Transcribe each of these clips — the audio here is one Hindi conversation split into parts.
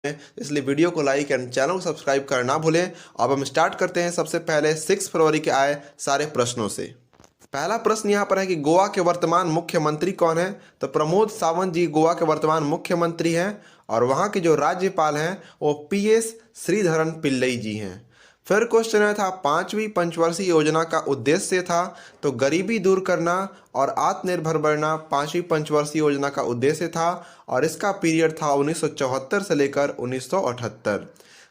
इसलिए वीडियो को लाइक एंड चैनल को सब्सक्राइब करना ना भूलें। अब हम स्टार्ट करते हैं सबसे पहले 6 फरवरी के आए सारे प्रश्नों से। पहला प्रश्न यहाँ पर है कि गोवा के वर्तमान मुख्यमंत्री कौन है। तो प्रमोद सावंत जी गोवा के वर्तमान मुख्यमंत्री हैं और वहाँ के जो राज्यपाल हैं वो PS श्रीधरन पिल्लई जी हैं। फिर क्वेश्चन है था 5वीं पंचवर्षीय योजना का उद्देश्य था। तो गरीबी दूर करना और आत्मनिर्भर बनना 5वीं पंचवर्षीय योजना का उद्देश्य था और इसका पीरियड था 1974 से लेकर 1978।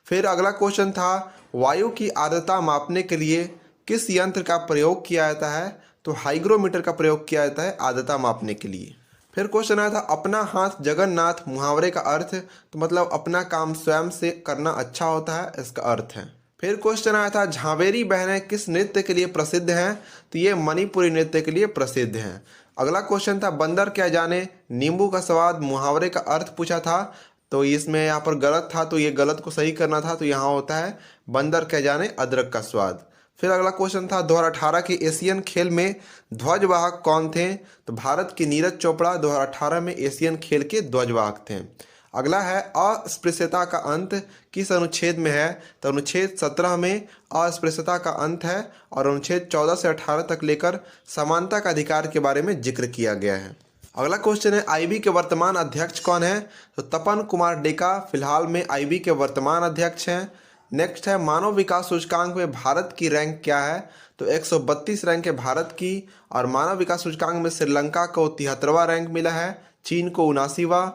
फिर अगला क्वेश्चन था वायु की आर्द्रता मापने के लिए किस यंत्र का प्रयोग किया जाता है। तो हाइग्रोमीटर का प्रयोग किया जाता है आर्द्रता मापने के लिए। फिर क्वेश्चन आया था अपना हाथ जगन्नाथ मुहावरे का अर्थ। तो मतलब अपना काम स्वयं से करना अच्छा होता है, इसका अर्थ है। फिर क्वेश्चन आया था झावेरी बहनें किस नृत्य के लिए प्रसिद्ध हैं। तो ये मणिपुरी नृत्य के लिए प्रसिद्ध हैं। अगला क्वेश्चन था बंदर क्या जाने नींबू का स्वाद मुहावरे का अर्थ पूछा था। तो इसमें यहाँ पर गलत था, तो ये गलत को सही करना था। तो यहाँ होता है बंदर क्या जाने अदरक का स्वाद। फिर अगला क्वेश्चन था 2018 के एशियन खेल में ध्वजवाहक कौन थे। तो भारत की नीरज चोपड़ा 2018 में एशियन खेल के ध्वजवाहक थे। अगला है अस्पृश्यता का अंत किस अनुच्छेद में है। तो अनुच्छेद 17 में अस्पृश्यता का अंत है और अनुच्छेद 14 से 18 तक लेकर समानता का अधिकार के बारे में जिक्र किया गया है। अगला क्वेश्चन है IB के वर्तमान अध्यक्ष कौन है। तो तपन कुमार डेका फिलहाल में IB के वर्तमान अध्यक्ष हैं। नेक्स्ट है मानव विकास सूचकांक में भारत की रैंक क्या है। तो 132 रैंक है भारत की और मानव विकास सूचकांक में श्रीलंका को 73वां रैंक मिला है, चीन को 79वां,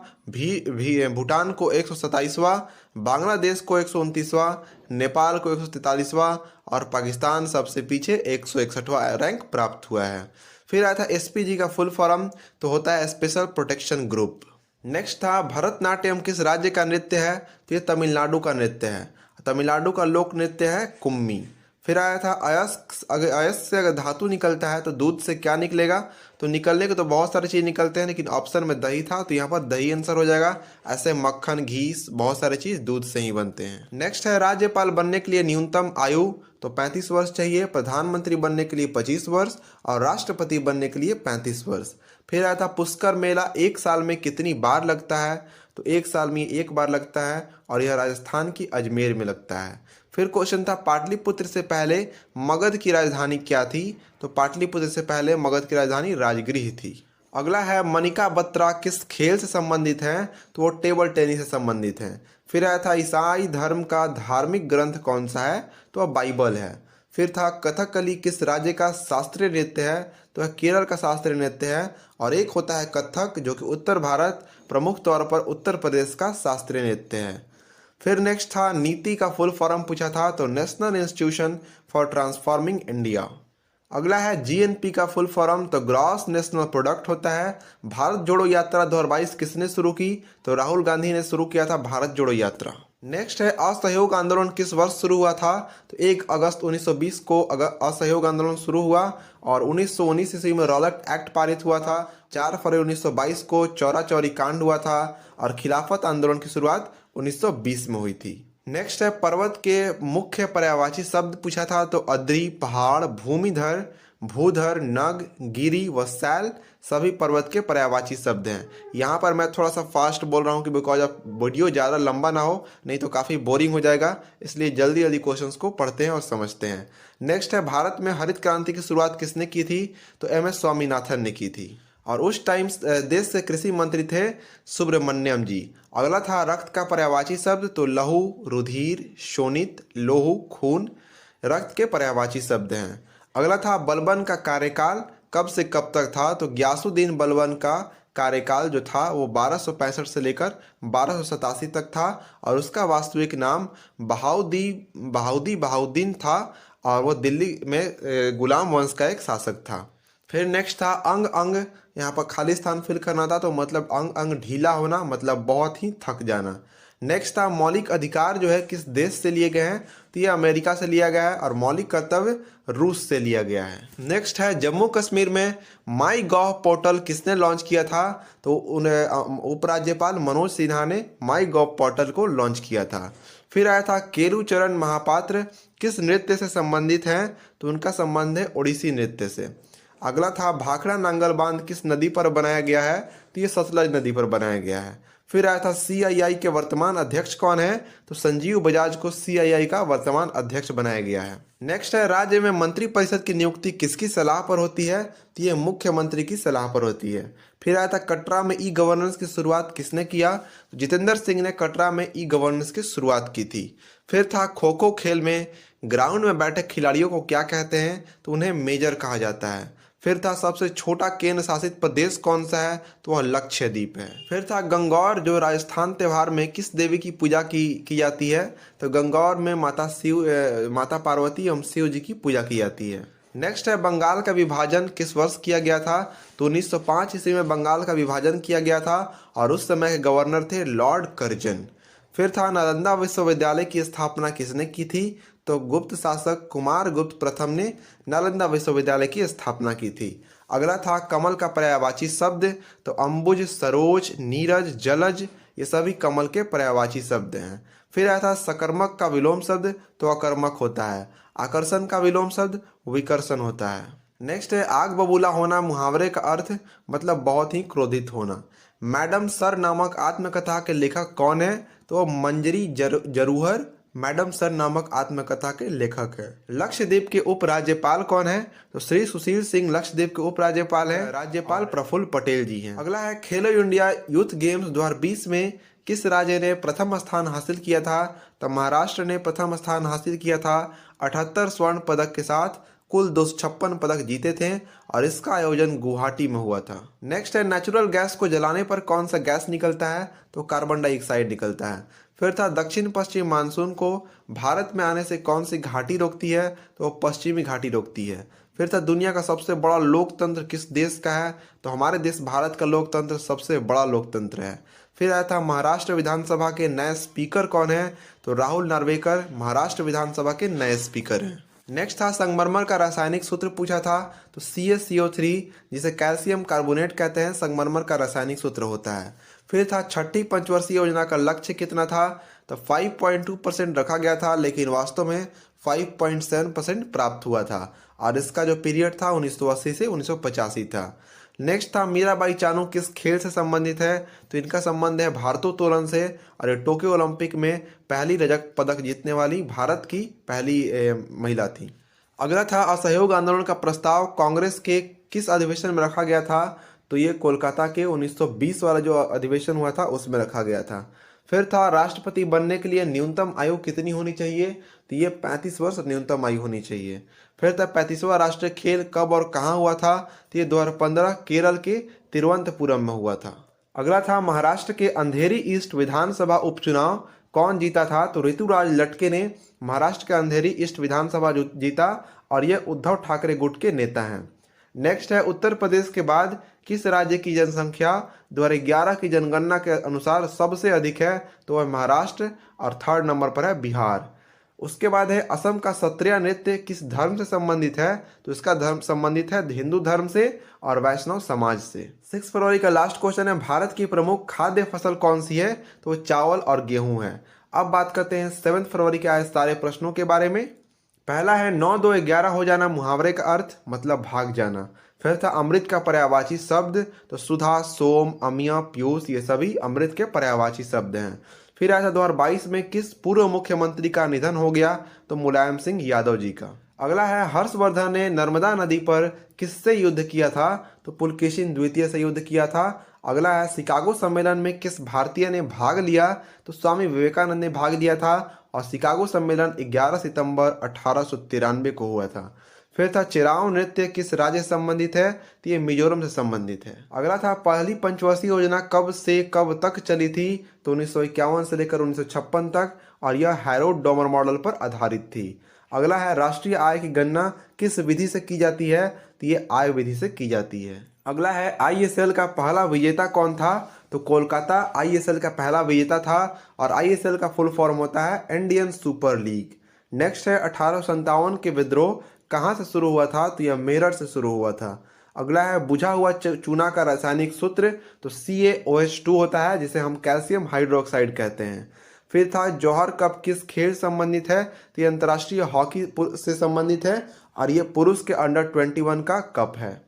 भूटान को 127वां, बांग्लादेश को 129वां, नेपाल को 143वां और पाकिस्तान सबसे पीछे 161वां रैंक प्राप्त हुआ है। फिर आया था SPG का फुल फॉर्म। तो होता है स्पेशल प्रोटेक्शन ग्रुप। नेक्स्ट था भरतनाट्यम किस राज्य का नृत्य है। तो ये तमिलनाडु का नृत्य है। तमिलनाडु का लोक नृत्य है कुम्मी। फिर आया था अयस्क से अगर धातु निकलता है तो दूध से क्या निकलेगा। तो निकलने को तो बहुत सारी चीज़ निकलते हैं, लेकिन ऑप्शन में दही था तो यहाँ पर दही आंसर हो जाएगा। ऐसे मक्खन घी बहुत सारी चीज़ दूध से ही बनते हैं। नेक्स्ट है राज्यपाल बनने के लिए न्यूनतम आयु। तो 35 वर्ष चाहिए, प्रधानमंत्री बनने के लिए 25 वर्ष और राष्ट्रपति बनने के लिए 35 वर्ष। फिर आया था पुष्कर मेला एक साल में कितनी बार लगता है। तो एक साल में एक बार लगता है और यह राजस्थान की अजमेर में लगता है। फिर क्वेश्चन था पाटलिपुत्र से पहले मगध की राजधानी क्या थी। तो पाटलिपुत्र से पहले मगध की राजधानी राजगृह थी। अगला है मनिका बत्रा किस खेल से संबंधित हैं। तो वो टेबल टेनिस से संबंधित हैं। फिर आया था ईसाई धर्म का धार्मिक ग्रंथ कौन सा है। तो वह बाइबल है। फिर था कथकली किस राज्य का शास्त्रीय नृत्य है। तो वह केरल का शास्त्रीय नृत्य है। और एक होता है कथक जो कि उत्तर भारत प्रमुख तौर पर उत्तर प्रदेश का शास्त्रीय नृत्य है। फिर नेक्स्ट था नीति का फुल फॉर्म पूछा था। तो national institution for transforming India. अगला है GNP का फुल फॉर्म। तो ग्रॉस नेशनल प्रोडक्ट होता है। भारत जोड़ो यात्रा 2022 किसने शुरू की। तो राहुल गांधी ने शुरू किया था भारत जोड़ो यात्रा। नेक्स्ट है असहयोग आंदोलन किस वर्ष शुरू हुआ था। तो 1 अगस्त 1920 को असहयोग आंदोलन शुरू हुआ और 1919 ईस्वी में रॉलेट एक्ट पारित हुआ था। 4 फरवरी 1922 को चौरा चौरी कांड हुआ था और खिलाफत आंदोलन की शुरुआत 1920 में हुई थी। नेक्स्ट है पर्वत के मुख्य पर्यायवाची शब्द पूछा था। तो अद्री, पहाड़, भूमिधर, भूधर, नग, गिरी व सैल सभी पर्वत के पर्यायवाची शब्द हैं। यहाँ पर मैं थोड़ा सा फास्ट बोल रहा हूँ कि बिकॉज ऑफ वीडियो ज़्यादा लंबा ना हो, नहीं तो काफ़ी बोरिंग हो जाएगा, इसलिए जल्दी जल्दी क्वेश्चंस को पढ़ते हैं और समझते हैं। नेक्स्ट है भारत में हरित क्रांति की शुरुआत किसने की थी। तो MS स्वामीनाथन ने की थी और उस टाइम देश से कृषि मंत्री थे सुब्रमण्यम जी। अगला था रक्त का पर्यायवाची शब्द। तो लहू, रुधिर, शोणित, लोहू, खून रक्त के पर्यायवाची शब्द हैं। अगला था बलबन का कार्यकाल कब से कब तक था। तो गयासुद्दीन बलबन का कार्यकाल जो था वो 1265 से लेकर 1287 तक था और उसका वास्तविक नाम बहाउद्दीन था और वो दिल्ली में गुलाम वंश का एक शासक था। फिर नेक्स्ट था अंग अंग, यहाँ पर खाली स्थान फिल करना था। तो मतलब अंग अंग ढीला होना, मतलब बहुत ही थक जाना। नेक्स्ट था मौलिक अधिकार जो है किस देश से लिए गए हैं। तो ये अमेरिका से लिया गया है और मौलिक कर्तव्य रूस से लिया गया है। नेक्स्ट है जम्मू कश्मीर में माई गॉव पोर्टल किसने लॉन्च किया था। तो उन्हें उपराज्यपाल मनोज सिन्हा ने माई गॉव पोर्टल को लॉन्च किया था। फिर आया था केलुचरण महापात्र किस नृत्य से संबंधित हैं। तो उनका संबंध है ओडिसी नृत्य से। अगला था भाखड़ा नांगल बांध किस नदी पर बनाया गया है। तो ये सतलज नदी पर बनाया गया है। फिर आया था CII के वर्तमान अध्यक्ष कौन है, तो संजीव बजाज को CII का वर्तमान अध्यक्ष बनाया गया है। नेक्स्ट है राज्य में मंत्रिपरिषद की नियुक्ति किसकी सलाह पर होती है, तो ये मुख्यमंत्री की सलाह पर होती है। फिर आया था कटरा में ई गवर्नेंस की शुरुआत किसने किया, तो जितेंद्र सिंह ने कटरा में ई गवर्नेंस की शुरुआत की थी। फिर था खो खो खेल में ग्राउंड में बैठे खिलाड़ियों को क्या कहते हैं, तो उन्हें मेजर कहा जाता है। फिर था सबसे छोटा केंद्र शासित प्रदेश कौन सा है, तो वह लक्षद्वीप है। फिर था गंगौर जो राजस्थान त्योहार में किस देवी की पूजा की जाती है, तो गंगौर में माता पार्वती एवं शिव जी की पूजा की जाती है। नेक्स्ट है बंगाल का विभाजन किस वर्ष किया गया था, तो 1905 ईस्वी में बंगाल का विभाजन किया गया था और उस समय के गवर्नर थे लॉर्ड कर्जन। फिर था नालंदा विश्वविद्यालय की स्थापना किसने की थी, तो गुप्त शासक कुमार गुप्त प्रथम ने नालंदा विश्वविद्यालय की स्थापना की थी। अगला था कमल का पर्यायवाची शब्द, तो अंबुज, सरोज, नीरज, जलज ये सभी कमल के पर्यायवाची शब्द हैं। फिर आया था सकर्मक का विलोम शब्द, तो अकर्मक होता है। आकर्षण का विलोम शब्द विकर्षण होता है। नेक्स्ट है आग बबूला होना मुहावरे का अर्थ मतलब बहुत ही क्रोधित होना। मैडम सर नामक आत्मकथा के लेखक कौन है, तो मंजरी जरूहर मैडम सर नामक आत्मकथा के लेखक है। लक्षद्वीप के उपराज्यपाल कौन है, तो श्री सुशील सिंह लक्षद्वीप के उपराज्यपाल है। राज्यपाल प्रफुल्ल पटेल जी हैं। अगला है खेलो इंडिया यूथ गेम्स 2020 में किस राज्य ने प्रथम स्थान हासिल किया था, तो महाराष्ट्र ने प्रथम स्थान हासिल किया था 78 स्वर्ण पदक के साथ। कुल 256 पदक जीते थे और इसका आयोजन गुवाहाटी में हुआ था। नेक्स्ट है नेचुरल गैस को जलाने पर कौन सा गैस निकलता है, तो कार्बन डाइऑक्साइड निकलता है। फिर था दक्षिण पश्चिम मानसून को भारत में आने से कौन सी घाटी रोकती है, तो पश्चिमी घाटी रोकती है। फिर था दुनिया का सबसे बड़ा लोकतंत्र किस देश का है, तो हमारे देश भारत का लोकतंत्र सबसे बड़ा लोकतंत्र है। फिर आया था महाराष्ट्र विधानसभा के नए स्पीकर कौन है, तो राहुल नार्वेकर महाराष्ट्र विधानसभा के नए स्पीकर हैं। नेक्स्ट था संगमरमर का रासायनिक सूत्र पूछा था, तो CaCO3 जिसे कैल्शियम कार्बोनेट कहते हैं संगमरमर का रासायनिक सूत्र होता है। फिर था छठी पंचवर्षीय योजना का लक्ष्य कितना था, तो 5.2% रखा गया था लेकिन वास्तव में 5.7% प्राप्त हुआ था और इसका जो पीरियड था 1980 से 1985 था। नेक्स्ट था मीराबाई चानू किस खेल से संबंधित है, तो इनका संबंध है भारोत्तोलन से और ये टोक्यो ओलंपिक में पहली रजत पदक जीतने वाली भारत की पहली महिला थी। अगला था असहयोग आंदोलन का प्रस्ताव कांग्रेस के किस अधिवेशन में रखा गया था, तो ये कोलकाता के 1920 वाला जो अधिवेशन हुआ था उसमें रखा गया था। फिर था राष्ट्रपति बनने के लिए न्यूनतम आयु कितनी होनी चाहिए, तो ये 35 वर्ष न्यूनतम आयु होनी चाहिए। फिर था 35वां राष्ट्रीय खेल कब और कहाँ हुआ था, तो ये 2015 केरल के तिरुवनंतपुरम में हुआ था। अगला था महाराष्ट्र के अंधेरी ईस्ट विधानसभा उपचुनाव कौन जीता था, तो ऋतुराज लटके ने महाराष्ट्र के अंधेरी ईस्ट विधानसभा जीता और ये उद्धव ठाकरे गुट के नेता हैं। नेक्स्ट है उत्तर प्रदेश के बाद किस राज्य की जनसंख्या 2011 की जनगणना के अनुसार सबसे अधिक है, तो वह महाराष्ट्र और थर्ड नंबर पर है बिहार। उसके बाद है असम का सत्रिया नृत्य किस धर्म से संबंधित है, तो इसका धर्म संबंधित है हिंदू धर्म से और वैष्णव समाज से। 6 फरवरी का लास्ट क्वेश्चन है भारत की प्रमुख खाद्य फसल कौन सी है, तो वो चावल और गेहूं है। अब बात करते हैं 7 फरवरी के आए सारे प्रश्नों के बारे में। पहला है 9 2 11 हो जाना मुहावरे का अर्थ मतलब भाग जाना। फिर था अमृत का पर्यायवाची शब्द, तो सुधा, सोम, अमिया, पीयूष ये सभी अमृत के पर्यायवाची शब्द हैं। फिर आया था 2022 में किस पूर्व मुख्यमंत्री का निधन हो गया, तो मुलायम सिंह यादव जी का। अगला है हर्षवर्धन ने नर्मदा नदी पर किससे युद्ध किया था, तो पुलकेशिन द्वितीय से युद्ध किया था। अगला है शिकागो सम्मेलन में किस भारतीय ने भाग लिया, तो स्वामी विवेकानंद ने भाग लिया था और शिकागो सम्मेलन 11 सितंबर 1893 को हुआ था। फिर था चिराव नृत्य किस राज्य से संबंधित है, तो ये मिजोरम से संबंधित है। अगला था पहली पंचवर्षीय योजना कब से कब तक चली थी, तो 1951 से लेकर 1956 तक और यह हैरोल्ड डोमर मॉडल पर आधारित थी। अगला है राष्ट्रीय आय की गणना किस विधि से की जाती है, तो ये आय विधि से की जाती है। अगला है ISL का पहला विजेता कौन था, तो कोलकाता ISL का पहला विजेता था और ISL का फुल फॉर्म होता है इंडियन सुपर लीग। नेक्स्ट है 1857 के विद्रोह कहाँ से शुरू हुआ था, तो यह मेरठ से शुरू हुआ था। अगला है बुझा हुआ चूना का रासायनिक सूत्र, तो CaOH2 होता है जिसे हम कैल्शियम हाइड्रोक्साइड कहते हैं। फिर था जौहर कप किस खेल संबंधित है, तो ये अंतर्राष्ट्रीय हॉकी से संबंधित है और ये पुरुष के अंडर 21 का कप है।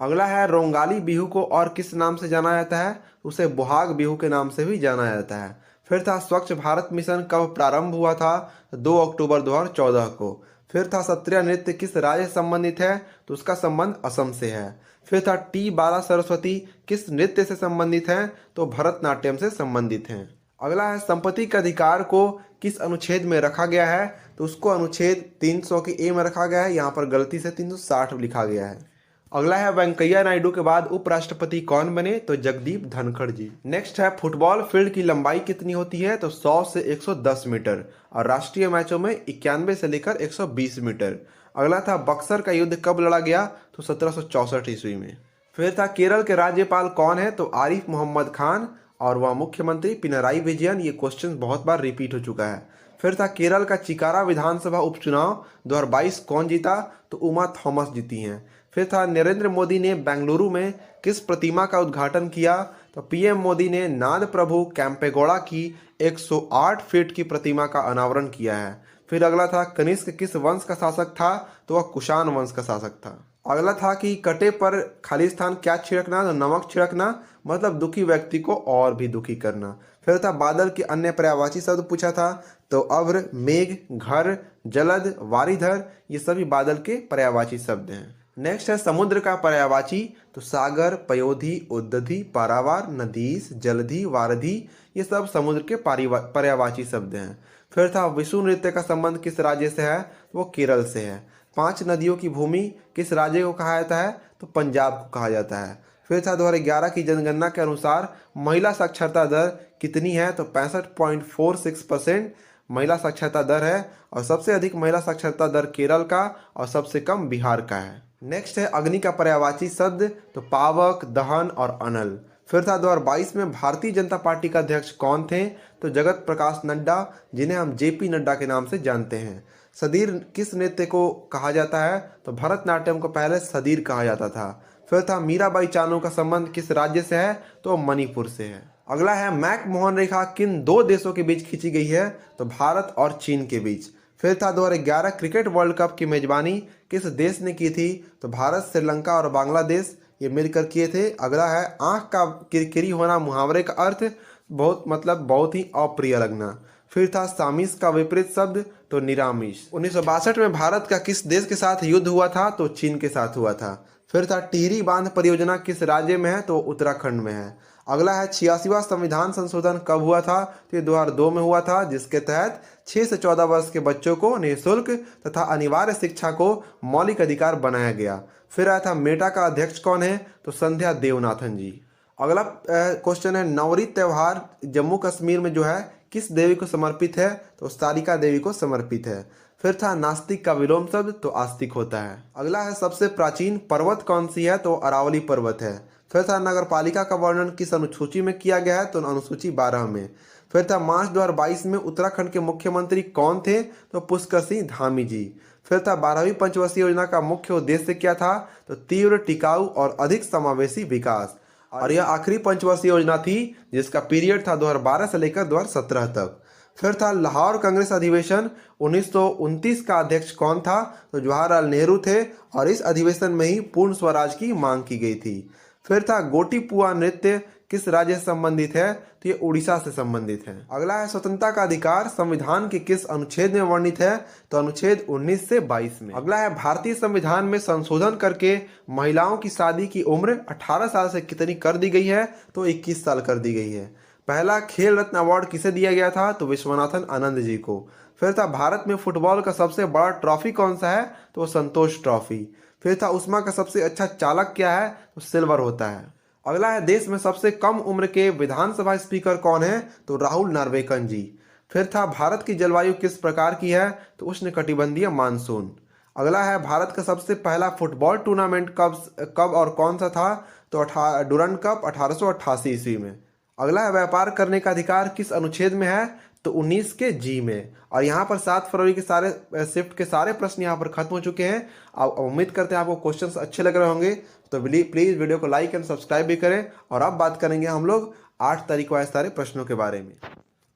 अगला है रोंगाली बिहू को और किस नाम से जाना जाता है? उसे बोहाग बिहू के नाम से भी जाना जाता है। फिर था स्वच्छ भारत मिशन कब प्रारंभ हुआ था? 2 अक्टूबर 2014 को। फिर था सत्रिया नृत्य किस राज्य से संबंधित है? तो उसका संबंध असम से है। फिर था टी बाला सरस्वती किस नृत्य से संबंधित हैं? तो भरतनाट्यम से संबंधित हैं। अगला है संपत्ति के अधिकार को किस अनुच्छेद में रखा गया है? तो उसको अनुच्छेद 300 के ए में रखा गया है, यहाँ पर गलती से 360 लिखा गया है। अगला है वेंकैया नायडू के बाद उपराष्ट्रपति कौन बने? तो जगदीप धनखड़ जी। नेक्स्ट है फुटबॉल फील्ड की लंबाई कितनी होती है? तो 100 से 110 मीटर और राष्ट्रीय मैचों में 91 से लेकर 120 मीटर। अगला था बक्सर का युद्ध कब लड़ा गया? तो 1764 ईस्वी में। फिर था केरल के राज्यपाल कौन है? तो आरिफ मोहम्मद खान और वह मुख्यमंत्री पिनराई विजयन। ये क्वेश्चन बहुत बार रिपीट हो चुका है। फिर था केरल का चिकारा विधानसभा उपचुनाव 2022 कौन जीता? तो उमा थॉमस जीती हैं। फिर था नरेंद्र मोदी ने बेंगलुरु में किस प्रतिमा का उद्घाटन किया? तो पीएम मोदी ने नाद प्रभु कैंपेगौड़ा की 108 फीट की प्रतिमा का अनावरण किया है। फिर अगला था कनिष्क किस वंश का शासक था? तो वह कुषाण वंश का शासक था। अगला था कि कटे पर खालिस्तान क्या छिड़कना? तो नमक छिड़कना, मतलब दुखी व्यक्ति को और भी दुखी करना। फिर था बादल के अन्य पर्यायवाची शब्द पूछा था, तो अभ्र, मेघ, घर, जलद, वारिधर, ये सभी बादल के पर्यायवाची शब्द हैं। नेक्स्ट है समुद्र का पर्यायवाची, तो सागर, पयोधी, उद्दधि, पारावार, नदीस, जलधि, वारधि, ये सब समुद्र के पर्यायवाची शब्द हैं। फिर था विषु नृत्य का संबंध किस राज्य से है? वो केरल से है। 5 नदियों की भूमि किस राज्य को कहा जाता है? तो पंजाब को कहा जाता है। फिर था 2011 की जनगणना के अनुसार महिला साक्षरता दर कितनी है? तो 65.46% महिला साक्षरता दर है और सबसे अधिक महिला साक्षरता दर केरल का और सबसे कम बिहार का है। नेक्स्ट है अग्नि का पर्यायवाची शब्द, तो पावक, दहन और अनल। फिर था 2022 में भारतीय जनता पार्टी का अध्यक्ष कौन थे? तो जगत प्रकाश नड्डा, जिन्हें हम जेपी नड्डा के नाम से जानते हैं। सदीर किस नृत्य को कहा जाता है? तो भरतनाट्यम को पहले सदीर कहा जाता था। फिर था मीराबाई चानू का संबंध किस राज्य से है? तो मणिपुर से है। अगला है मैक मोहन रेखा किन 2 देशों के बीच खींची गई है? तो भारत और चीन के बीच। फिर था 2011 क्रिकेट वर्ल्ड कप की मेजबानी किस देश ने की थी? तो भारत, श्रीलंका और बांग्लादेश ये मिलकर किए थे। अगला है आंख का किरकिरी होना मुहावरे का अर्थ बहुत ही अप्रिय लगना। फिर था सामिस का विपरीत शब्द, तो निरामिष। 1962 में भारत का किस देश के साथ युद्ध हुआ था? तो चीन के साथ हुआ था। फिर था टिहरी बांध परियोजना किस राज्य में है? तो उत्तराखंड में है। अगला है 86वां संविधान संशोधन कब हुआ था? तो ये 2002 में हुआ था, जिसके तहत 6 से 14 वर्ष के बच्चों को निःशुल्क तथा अनिवार्य शिक्षा को मौलिक अधिकार बनाया गया। फिर आया था मेटा का अध्यक्ष कौन है? तो संध्या देवनाथन जी। अगला क्वेश्चन है नवरी त्योहार जम्मू कश्मीर में जो है किस देवी को समर्पित है? तो सारिका देवी को समर्पित है। फिर था नास्तिक का विलोम शब्द, तो आस्तिक होता है। अगला है सबसे प्राचीन पर्वत कौन सी है? तो अरावली पर्वत है। फिर था नगर पालिका का वर्णन किस अनुसूची में किया गया है? तो अनुसूची 12 में। फिर था मार्च 2022 में उत्तराखंड के मुख्यमंत्री कौन थे? तो पुष्कर सिंह धामी जी। फिर था 12वीं पंचवर्षीय योजना का मुख्य उद्देश्य क्या था? तो तीव्र, टिकाऊ और अधिक समावेशी विकास। और यह आखिरी पंचवर्षीय योजना थी जिसका पीरियड था 2012 से लेकर 2017 तक। फिर था लाहौर कांग्रेस अधिवेशन 1929 का अध्यक्ष कौन था? तो जवाहरलाल नेहरू थे और इस अधिवेशन में ही पूर्ण स्वराज की मांग की गई थी। फिर था गोटीपुआ नृत्य किस राज्य से संबंधित है? तो ये उड़ीसा से संबंधित है। अगला है स्वतंत्रता का अधिकार संविधान के किस अनुच्छेद में वर्णित है? तो अनुच्छेद 19 से 22 में। अगला है भारतीय संविधान में संशोधन करके महिलाओं की शादी की उम्र 18 साल से कितनी कर दी गई है? तो 21 साल कर दी गई है। पहला खेल रत्न अवार्ड किसे दिया गया था? तो विश्वनाथन आनंद जी को। फिर था भारत में फुटबॉल का सबसे बड़ा ट्रॉफी कौन सा है? तो संतोष ट्रॉफी। फिर था उस्मा का सबसे अच्छा चालक क्या है? तो सिल्वर होता है। अगला है देश में सबसे कम उम्र के विधानसभा स्पीकर कौन है? तो राहुल नार्वेकन जी। फिर था भारत की जलवायु किस प्रकार की है? तो उष्णकटिबंधीय मानसून। अगला है भारत का सबसे पहला फुटबॉल टूर्नामेंट कब और कौन सा था? तो डुरंड कप 1888 ईस्वी में। अगला है व्यापार करने का अधिकार किस अनुच्छेद में है? तो 19 के जी में। और यहाँ पर 7 फरवरी के सारे शिफ्ट के सारे प्रश्न यहाँ पर खत्म हो चुके हैं। अब उम्मीद करते हैं आपको क्वेश्चंस अच्छे लग रहे होंगे, तो प्लीज़ वीडियो को लाइक एंड सब्सक्राइब भी करें। और अब बात करेंगे हम लोग 8 तारीख वाले सारे प्रश्नों के बारे में।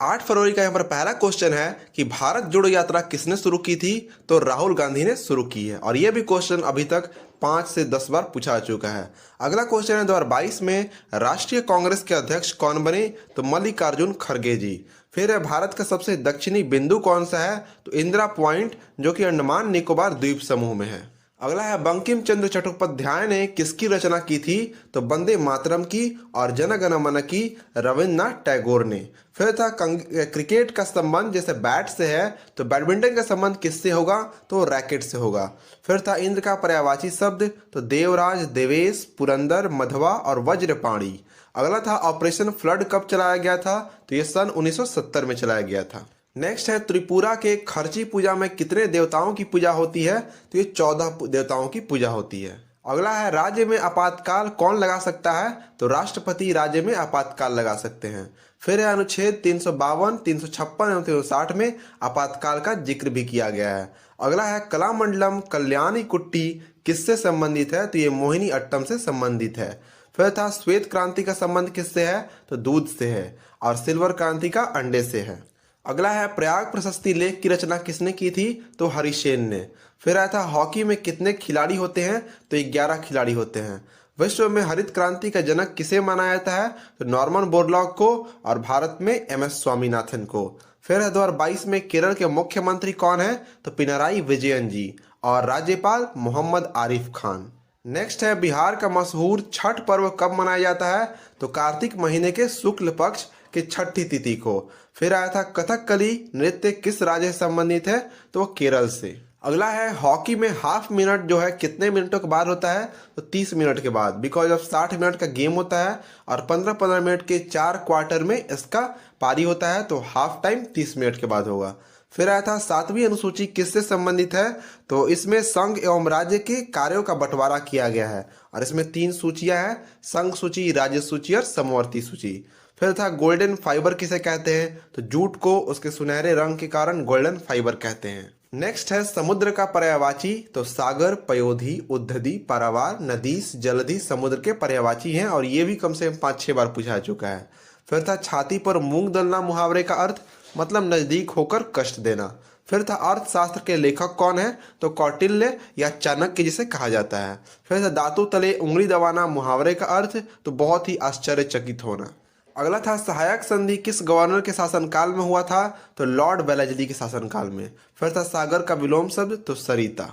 8 फरवरी का यहाँ पर पहला क्वेश्चन है कि भारत जोड़ो यात्रा किसने शुरू की थी? तो राहुल गांधी ने शुरू की है। और ये भी क्वेश्चन अभी तक 5 से 10 बार पूछा जा चुका है। अगला क्वेश्चन है 2022 में राष्ट्रीय कांग्रेस के अध्यक्ष कौन बने? तो मल्लिकार्जुन खड़गे जी। फिर है भारत का सबसे दक्षिणी बिंदु कौन सा है? तो इंदिरा पॉइंट, जो कि अंडमान निकोबार द्वीप समूह में है। अगला है बंकिम चंद्र चट्टोपाध्याय ने किसकी रचना की थी? तो वंदे मातरम की और जन गण मन की रविन्द्रनाथ टैगोर ने। फिर था क्रिकेट का संबंध जैसे बैट से है तो बैडमिंटन का संबंध किससे होगा? तो रैकेट से होगा। फिर था इंद्र का पर्यायवाची शब्द तो देवराज, देवेश, पुरंदर, मधवा और वज्रपाणी। अगला था ऑपरेशन फ्लड कब चलाया गया था? तो ये सन 1970 में चलाया गया था। नेक्स्ट है त्रिपुरा के खर्ची पूजा में कितने देवताओं की पूजा होती है? तो ये 14 देवताओं की पूजा होती है। अगला है राज्य में आपातकाल कौन लगा सकता है? तो राष्ट्रपति राज्य में आपातकाल लगा सकते हैं। फिर है अनुच्छेद 352, 356 एवं 360 में आपातकाल का जिक्र भी किया गया है। अगला है कलामंडलम कल्याणी कुट्टी किससे संबंधित है? तो ये मोहिनी अट्टम से संबंधित है। फिर था श्वेत क्रांति का संबंध किससे है? तो दूध से है। और सिल्वर क्रांति का अंडे से है। अगला है प्रयाग प्रशस्ति लेख की रचना किसने की थी? तो हरिसेन ने। फिर आया था हॉकी में कितने खिलाड़ी होते हैं? तो 11 खिलाड़ी होते हैं। विश्व में हरित क्रांति का जनक किसे माना जाता है? तो नॉर्मन बोरलॉग को और भारत में MS स्वामीनाथन को। फिर है 2022 में केरल के मुख्यमंत्री कौन है? तो पिनराई विजयन जी और राज्यपाल मोहम्मद आरिफ खान। नेक्स्ट है बिहार का मशहूर छठ पर्व कब मनाया जाता है? तो कार्तिक महीने के शुक्ल पक्ष की छठी तिथि को। फिर आया था कथकली नृत्य किस राज्य से संबंधित है? तो वो केरल से। अगला है हॉकी में हाफ मिनट जो है कितने मिनटों के बाद होता है? तो 30 मिनट के बाद, बिकॉज ऑफ 60 मिनट का गेम होता है और 15-15 मिनट के 4 क्वार्टर में इसका पारी होता है, तो हाफ टाइम 30 मिनट के बाद होगा। फिर आया था 7वीं अनुसूची किससे संबंधित है? तो इसमें संघ एवं राज्य के कार्यों का बंटवारा किया गया है और इसमें 3 सूचियां हैं, संघ सूची, राज्य सूची और समवर्ती सूची। फिर था गोल्डन फाइबर किसे कहते हैं? तो जूट को उसके सुनहरे रंग के कारण गोल्डन फाइबर कहते हैं। नेक्स्ट है समुद्र का पर्यायवाची तो सागर, पयोधी, उद्धधि, पारावार, नदीस, जलधि समुद्र के पर्यायवाची हैं और ये भी कम से कम 5-6 बार पूछा जा चुका है। फिर था छाती पर मूंग दलना मुहावरे का अर्थ मतलब नजदीक होकर कष्ट देना। फिर था अर्थशास्त्र के लेखक कौन है? तो कौटिल्य या चाणक्य जिसे कहा जाता है। फिर था दांतों तले उंगली दबाना मुहावरे का अर्थ तो बहुत ही आश्चर्यचकित होना। अगला था सहायक संधि किस गवर्नर के शासनकाल में हुआ था? तो लॉर्ड वेलेस्ली के शासनकाल में। फिर था सागर का विलोम शब्द तो सरिता।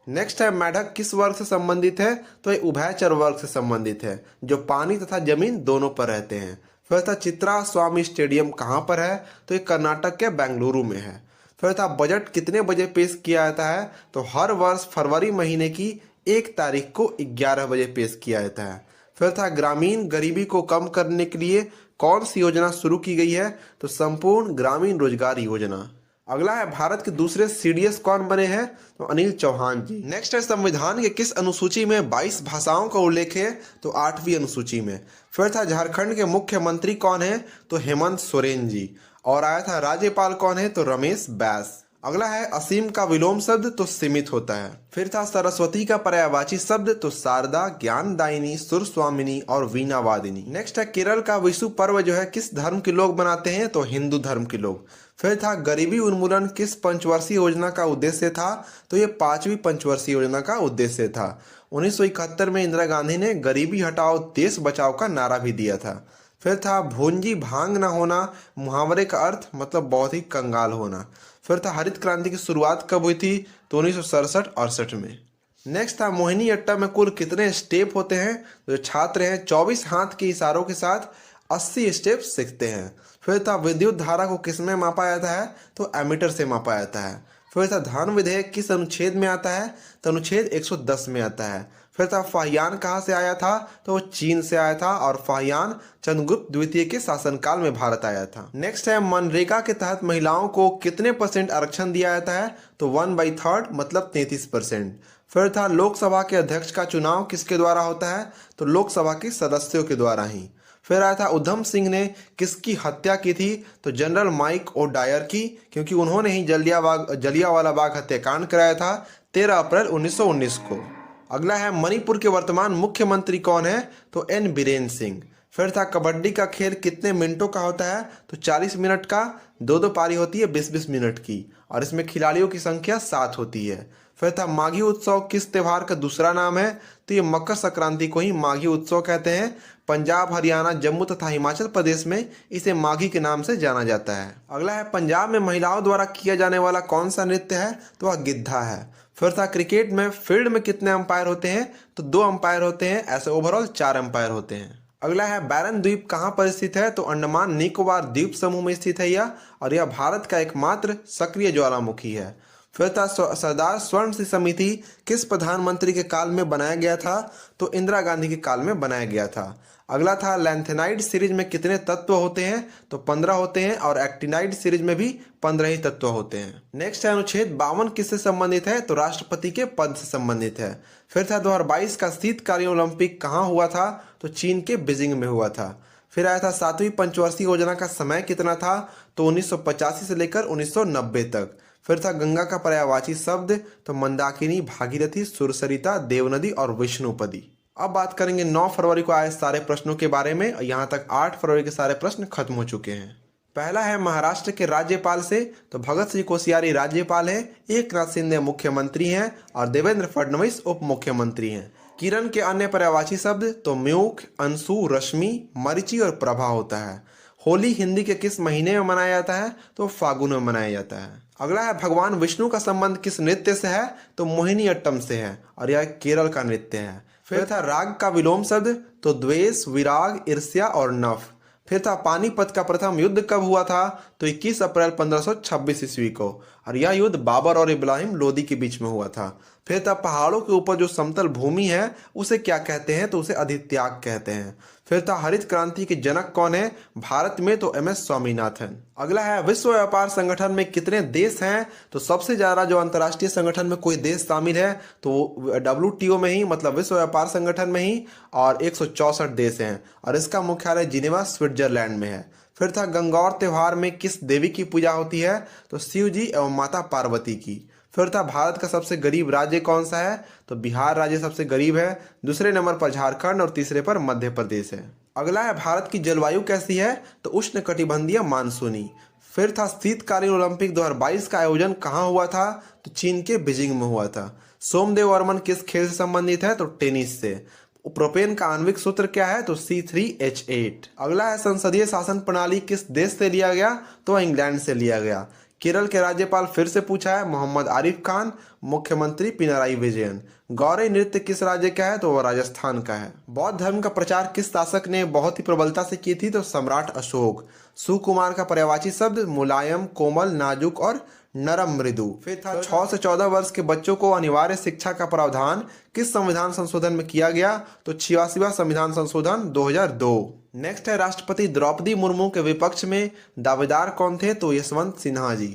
नेक्स्ट है मेढक किस वर्ग से संबंधित है? तो ये उभयचर वर्ग से संबंधित है जो पानी तथा जमीन दोनों पर रहते हैं। फिर था चित्रा स्वामी स्टेडियम कहाँ पर है? तो ये कर्नाटक के बेंगलुरु में है। फिर था बजट कितने बजे पेश किया जाता है? तो हर वर्ष फरवरी महीने की 1 तारीख को 11 बजे पेश किया जाता है। फिर था ग्रामीण गरीबी को कम करने के लिए कौन सी योजना शुरू की गई है? तो संपूर्ण ग्रामीण रोजगार योजना। अगला है भारत के दूसरे CDS कौन बने हैं? तो अनिल चौहान जी। नेक्स्ट है संविधान के किस अनुसूची में 22 भाषाओं का उल्लेख है? तो 8वीं अनुसूची में। फिर था झारखंड के मुख्यमंत्री कौन है? तो हेमंत सोरेन जी। और आया था राज्यपाल कौन है? तो रमेश बैस। अगला है असीम का विलोम शब्द तो सीमित होता है। फिर था सरस्वती का पर्यायवाची शब्द तो शारदा, ज्ञानदायिनी, सुरस्वामिनी और वीणावादिनी। नेक्स्ट है केरल का विशु पर्व जो है किस धर्म के लोग मनाते हैं? तो हिंदू धर्म के लोग। फिर था गरीबी उन्मूलन किस पंचवर्षीय योजना का उद्देश्य था? तो ये 5वीं पंचवर्षीय योजना का उद्देश्य था। 1971 में इंदिरा गांधी ने गरीबी हटाओ देश बचाओ का नारा भी दिया था। फिर था भूंजी भांग ना होना मुहावरे का अर्थ मतलब बहुत ही कंगाल होना। फिर था हरित क्रांति की शुरुआत कब हुई थी? तो 1967-68 में। नेक्स्ट था मोहिनी अट्टम में कुल कितने स्टेप होते हैं? तो छात्र हैं 24 हाथ के इशारों के साथ 80 स्टेप सीखते हैं। फिर था विद्युत धारा को किस में मापा जाता है? तो एमीटर से मापा जाता है। फिर था धन विधेयक किस अनुच्छेद में आता है? तो अनुच्छेद 110 में आता है। फिर था फाहियान कहाँ से आया था? तो वो चीन से आया था और फाहियान चंद्रगुप्त द्वितीय के शासनकाल में भारत आया था। नेक्स्ट है मनरेगा के तहत महिलाओं को कितने % आरक्षण दिया जाता है? तो 1/3 मतलब 33%। फिर था लोकसभा के अध्यक्ष का चुनाव किसके द्वारा होता है? तो लोकसभा के सदस्यों के द्वारा ही। फिर आया था उधम सिंह ने किसकी हत्या की थी? तो जनरल माइक ओडायर की, क्योंकि उन्होंने ही जलियांवाला बाग हत्याकांड कराया था 13 अप्रैल 1919 को। अगला है मणिपुर के वर्तमान मुख्यमंत्री कौन है? तो N बीरेन सिंह। फिर था कबड्डी का खेल कितने मिनटों का होता है, तो 40 मिनट का, दो दो पारी होती है 20-20 मिनट की, और इसमें खिलाड़ियों की संख्या 7 होती है। फिर था माघी उत्सव किस त्यौहार का दूसरा नाम है, तो ये मकर संक्रांति को ही माघी उत्सव कहते हैं। पंजाब, हरियाणा, जम्मू तथा हिमाचल प्रदेश में इसे माघी के नाम से जाना जाता है। अगला है पंजाब में महिलाओं द्वारा किया जाने वाला कौन सा नृत्य है, तो वह गिद्धा है। फिर था क्रिकेट में फील्ड में कितने अंपायर होते हैं, तो 2 अंपायर होते हैं, ऐसे ओवरऑल 4 अंपायर होते हैं। अगला है बैरन द्वीप कहाँ पर स्थित है, तो अंडमान निकोबार द्वीप समूह में स्थित है यह, और यह भारत का एकमात्र सक्रिय ज्वालामुखी है। फिर था सरदार स्वर्ण सिंह समिति किस प्रधानमंत्री के काल में बनाया गया था, तो इंदिरा गांधी के काल में बनाया गया था। अगला था लैंथेनाइड सीरीज में कितने तत्व होते हैं, तो 15 होते हैं, और एक्टिनाइड सीरीज में भी 15 ही तत्व होते हैं। नेक्स्ट है अनुच्छेद 52 किससे संबंधित है, तो राष्ट्रपति के पद से संबंधित है। फिर था 2022 का शीतकालीन ओलंपिक कहाँ हुआ था, तो चीन के बीजिंग में हुआ था। फिर आया था 7वीं पंचवर्षीय योजना का समय कितना था, तो 1985 से लेकर 1990 तक। फिर था गंगा का पर्यायवाची शब्द, तो मंदाकिनी, भागीरथी, सुरसरिता, देवनदी और विष्णुपदी। अब बात करेंगे 9 फरवरी को आए सारे प्रश्नों के बारे में। यहाँ तक 8 फरवरी के सारे प्रश्न खत्म हो चुके हैं। पहला है महाराष्ट्र के राज्यपाल से, तो भगत सिंह कोश्यारी राज्यपाल हैं, एकनाथ शिंदे मुख्यमंत्री हैं, और देवेंद्र फडणवीस उप मुख्यमंत्री हैं। किरण के अन्य पर्यायवाची शब्द, तो म्यूख, अंशु, रश्मि, मरीचि और प्रभा होता है। होली हिंदी के किस महीने में मनाया जाता है, तो फागुन में मनाया जाता है। अगला है भगवान विष्णु का संबंध किस नृत्य से है, तो मोहिनी अट्टम से है, और यह केरल का नृत्य है। फिर था राग का विलोम शब्द, तो द्वेष, विराग, ईर्ष्या और नफ। फिर था पानीपत का प्रथम युद्ध कब हुआ था, तो 21 अप्रैल 1526 ईस्वी को, और यह युद्ध बाबर और इब्राहिम लोदी के बीच में हुआ था। फिर था पहाड़ों के ऊपर जो समतल भूमि है उसे क्या कहते हैं, तो उसे अधित्याग कहते हैं। फिर था हरित क्रांति के जनक कौन है, भारत में तो एम एस स्वामीनाथन। अगला है विश्व व्यापार संगठन में कितने देश हैं, तो सबसे ज्यादा जो अंतर्राष्ट्रीय संगठन में कोई देश शामिल है तो WTO में ही, मतलब विश्व व्यापार संगठन में ही, और 164 देश हैं, और इसका मुख्यालय जिनेवा स्विट्जरलैंड में है। फिर था गंगौर त्योहार में किस देवी की पूजा होती है, तो शिव जी एवं माता पार्वती की। फिर था भारत का सबसे गरीब राज्य कौन सा है, तो बिहार राज्य सबसे गरीब है, दूसरे नंबर पर झारखंड और तीसरे पर मध्य प्रदेश है। अगला है भारत की जलवायु कैसी है, तो उष्णकटिबंधीय मानसूनी। फिर था शीतकालीन ओलंपिक 2022 का आयोजन कहाँ हुआ था, तो चीन के बीजिंग में हुआ था। सोमदेव वर्मन किस खेल से संबंधित है, तो टेनिस से। प्रोपेन का आणविक सूत्र क्या है, तो C3H8। अगला है संसदीय शासन प्रणाली किस देश से लिया गया, तो इंग्लैंड से लिया गया। केरल के राज्यपाल फिर से पूछा है, मोहम्मद आरिफ खान, मुख्यमंत्री पिनराई विजयन। गौरी नृत्य किस राज्य का है, तो वह राजस्थान का है। बौद्ध धर्म का प्रचार किस शासक ने बहुत ही प्रबलता से की थी, तो सम्राट अशोक। सुकुमार का पर्यायवाची शब्द, मुलायम, कोमल, नाजुक और नरम, मृदु। फिर था 6 से 14 वर्ष के बच्चों को अनिवार्य शिक्षा का प्रावधान किस संविधान संशोधन में किया गया, तो 86वां संविधान संशोधन 2002। नेक्स्ट है राष्ट्रपति द्रौपदी मुर्मू के विपक्ष में दावेदार कौन थे, तो यशवंत सिन्हा जी।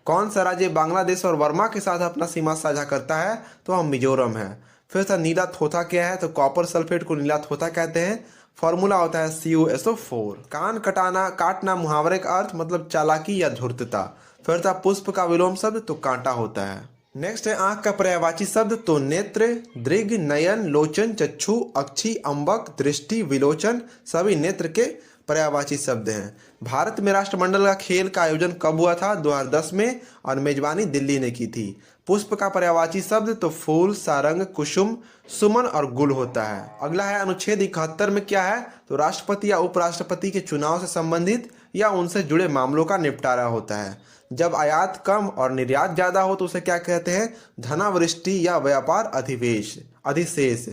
कौन सा राज्य बांग्लादेश और वर्मा के साथ अपना सीमा साझा करता है, तो वह मिजोरम है। फिर था नीला थोथा क्या है, तो कॉपर सल्फेट को नीला थोथा कहते हैं। फॉर्मूला होता है CuSO4। कान कटाना, काटना मुहावरे का अर्थ मतलब चालाकी या धूर्तता। फिर था पुष्प का विलोम शब्द, तो कांटा होता है। नेक्स्ट है आंख का पर्यायवाची शब्द, तो नेत्र, दृग, नयन, लोचन, चक्षु, अक्षी, अंबक, दृष्टि, विलोचन सभी नेत्र के पर्यायवाची शब्द हैं। भारत में राष्ट्रमंडल का खेल का आयोजन कब हुआ था, 2010 में, और मेजबानी दिल्ली ने की थी। पुष्प का पर्यायवाची शब्द, तो फूल, सारंग, कुसुम, सुमन और गुल होता है। अगला है अनुच्छेद 71 में क्या है, तो राष्ट्रपति या उपराष्ट्रपति के चुनाव से संबंधित या उनसे जुड़े मामलों का निपटारा होता है। जब आयात कम और निर्यात ज्यादा हो तो उसे क्या कहते हैं, धनावृष्टि या व्यापार अधिशेष।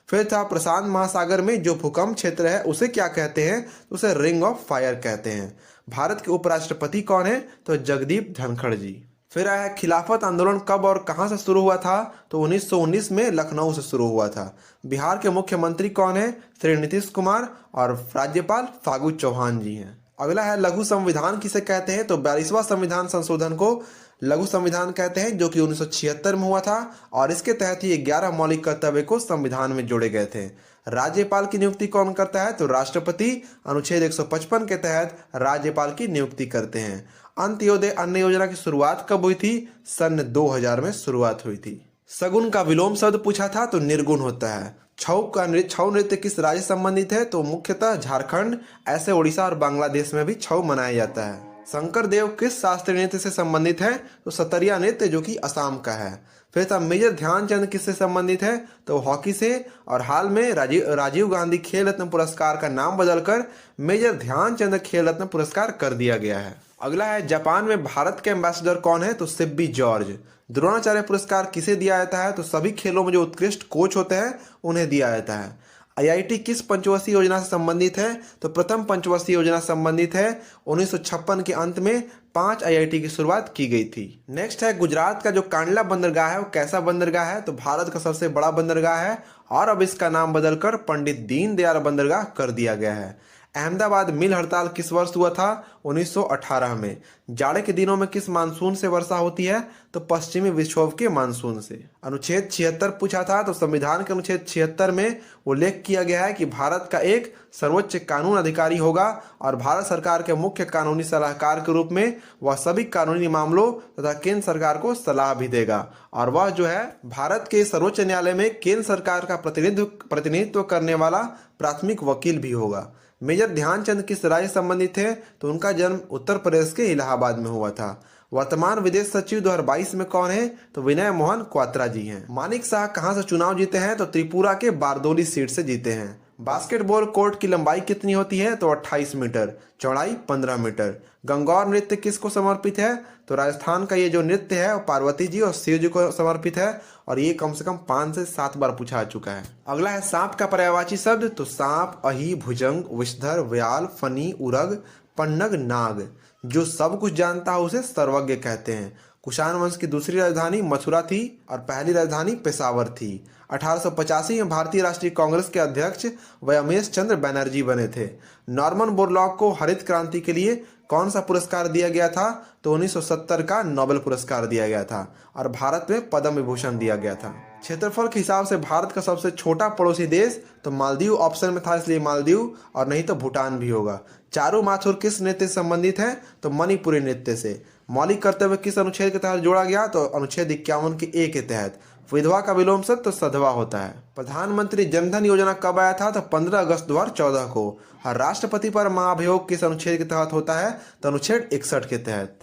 फिर था प्रशांत महासागर में जो भूकंप क्षेत्र है उसे क्या कहते हैं, तो उसे रिंग ऑफ फायर कहते हैं। भारत के उपराष्ट्रपति कौन है, तो जगदीप धनखड़ जी। फिर आया खिलाफत आंदोलन कब और कहां से शुरू हुआ था, तो 1919 में लखनऊ से शुरू हुआ था। बिहार के मुख्यमंत्री कौन है, श्री नीतीश कुमार, और राज्यपाल फागू चौहान जी हैं। अगला है लघु संविधान किसे कहते हैं, तो 42वां संविधान संशोधन को लघु संविधान कहते हैं, जो कि 1976 में हुआ था, और इसके तहत ही 11 मौलिक कर्तव्य को संविधान में जोड़े गए थे। राज्यपाल की नियुक्ति कौन करता है, तो राष्ट्रपति अनुच्छेद 155 के तहत राज्यपाल की नियुक्ति करते हैं। अंत्योदय अन्न योजना की शुरुआत कब हुई थी, सन 2000 में शुरुआत हुई थी। सगुन का विलोम शब्द पूछा था, तो निर्गुण होता है। छऊ नृत्य किस राज्य से संबंधित है? तो मुख्यतः झारखंड, ऐसे उड़ीसा और बांग्लादेश में भी छऊ मनाया जाता है। शंकर देव किस शास्त्रीय नृत्य से संबंधित है? तो सतरिया नृत्य, जो कि असम का है। फिर था मेजर ध्यानचंद किससे संबंधित है? तो हॉकी से। और हाल में राजीव गांधी खेल रत्न पुरस्कार का नाम बदलकर मेजर ध्यानचंद खेल रत्न पुरस्कार कर दिया गया है। अगला है, जापान में भारत के एम्बेसडर कौन है? तो सिब्बी जॉर्ज। द्रोणाचार्य पुरस्कार किसे दिया जाता है? तो सभी खेलों में जो उत्कृष्ट कोच होते हैं उन्हें दिया जाता है। आईआईटी किस पंचवर्षीय योजना से संबंधित है? तो प्रथम पंचवर्षीय योजना से संबंधित है। 1956 के अंत में 5 आईआईटी की शुरुआत की गई थी। नेक्स्ट है, गुजरात का जो कांडला बंदरगाह है वो कैसा बंदरगाह है? तो भारत का सबसे बड़ा बंदरगाह है और अब इसका नाम बदलकर पंडित दीनदयाल बंदरगाह कर दिया गया है। अहमदाबाद मिल हड़ताल किस वर्ष हुआ था? 1918 में। जाड़े के दिनों में किस मानसून से वर्षा होती है? तो पश्चिमी विक्षोभ के मानसून से। अनुच्छेद 76 पूछा था, तो संविधान के अनुच्छेद 76 में उल्लेख किया गया है कि भारत का एक सर्वोच्च कानून अधिकारी होगा और भारत सरकार के मुख्य कानूनी सलाहकार के रूप में वह सभी कानूनी मामलों तथा केंद्र सरकार को सलाह भी देगा। और वह जो है भारत के सर्वोच्च न्यायालय में केंद्र सरकार का प्रतिनिधित्व करने वाला प्राथमिक वकील भी होगा। मेजर ध्यानचंद किस राज्य से संबंधित थे? तो उनका जन्म उत्तर प्रदेश के इलाहाबाद में हुआ था। वर्तमान विदेश सचिव 2022 में कौन है? तो विनय मोहन क्वात्रा जी हैं। मानिक शाह कहां से चुनाव जीते हैं? तो त्रिपुरा के बारदोली सीट से जीते हैं। बास्केटबॉल कोर्ट की लंबाई कितनी होती है? तो 28 मीटर, चौड़ाई 15 मीटर। गंगौर नृत्य किसको समर्पित है? तो राजस्थान का ये जो नृत्य है वो पार्वती जी और शिव जी को समर्पित है और ये कम से कम 5 से 7 बार पूछा जा चुका है। अगला है, सांप का पर्यायवाची शब्द? तो सांप, अही, भुजंग, विषधर, व्याल, फनी, उरग, पन्नग, नाग। जो सब कुछ जानता है उसे सर्वज्ञ कहते हैं। कुषाण वंश की दूसरी राजधानी मथुरा थी और पहली राजधानी पेशावर थी। 1885 में भारतीय राष्ट्रीय कांग्रेस के अध्यक्ष वयमेश चंद्र बनर्जी बने थे। नॉर्मन बोरलॉग को हरित क्रांति के लिए कौन सा पुरस्कार दिया गया था? तो 1970 का नोबेल पुरस्कार दिया गया था और भारत में पद्म विभूषण दिया गया था। क्षेत्रफल के हिसाब से भारत का सबसे छोटा पड़ोसी देश? तो मालदीव ऑप्शन में था, इसलिए मालदीव, और नहीं तो भूटान भी होगा। चारू माथुर किस नृत्य से संबंधित है? तो मणिपुरी नृत्य से। मौलिक कर्तव्य किस अनुच्छेद के तहत जोड़ा गया? तो अनुच्छेद 51 के ए के तहत। विधवा का विलोम शब्द तो सधवा होता है। प्रधानमंत्री जनधन योजना कब आया था? तो 15 अगस्त 2014 को। और राष्ट्रपति पर महाभियोग किस अनुच्छेद के तहत होता है? तो अनुच्छेद 61 के तहत।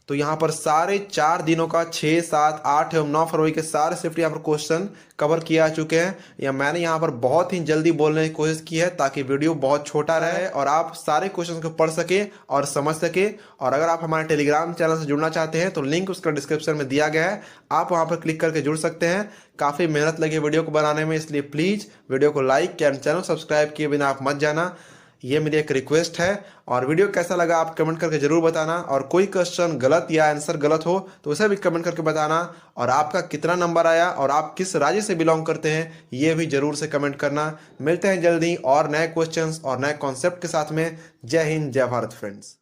तो यहाँ पर सारे 4 दिनों का 6, 7, 8 एवं 9 फरवरी के सारे शिफ्ट यहाँ पर क्वेश्चन कवर किया जा चुके हैं। या मैंने यहाँ पर बहुत ही जल्दी बोलने की कोशिश की है ताकि वीडियो बहुत छोटा रहे और आप सारे क्वेश्चन को पढ़ सके और समझ सके। और अगर आप हमारे टेलीग्राम चैनल से जुड़ना चाहते हैं तो लिंक उसका डिस्क्रिप्शन में दिया गया है, आप वहाँ पर क्लिक करके जुड़ सकते हैं। काफ़ी मेहनत लगी वीडियो को बनाने में, इसलिए प्लीज़ वीडियो को लाइक एंड चैनल सब्सक्राइब किए बिना आप मत जाना, ये मेरी एक रिक्वेस्ट है। और वीडियो कैसा लगा आप कमेंट करके जरूर बताना, और कोई क्वेश्चन गलत या आंसर गलत हो तो उसे भी कमेंट करके बताना। और आपका कितना नंबर आया और आप किस राज्य से बिलोंग करते हैं ये भी जरूर से कमेंट करना। मिलते हैं जल्दी और नए क्वेश्चंस और नए कॉन्सेप्ट के साथ में। जय हिंद, जय भारत फ्रेंड्स।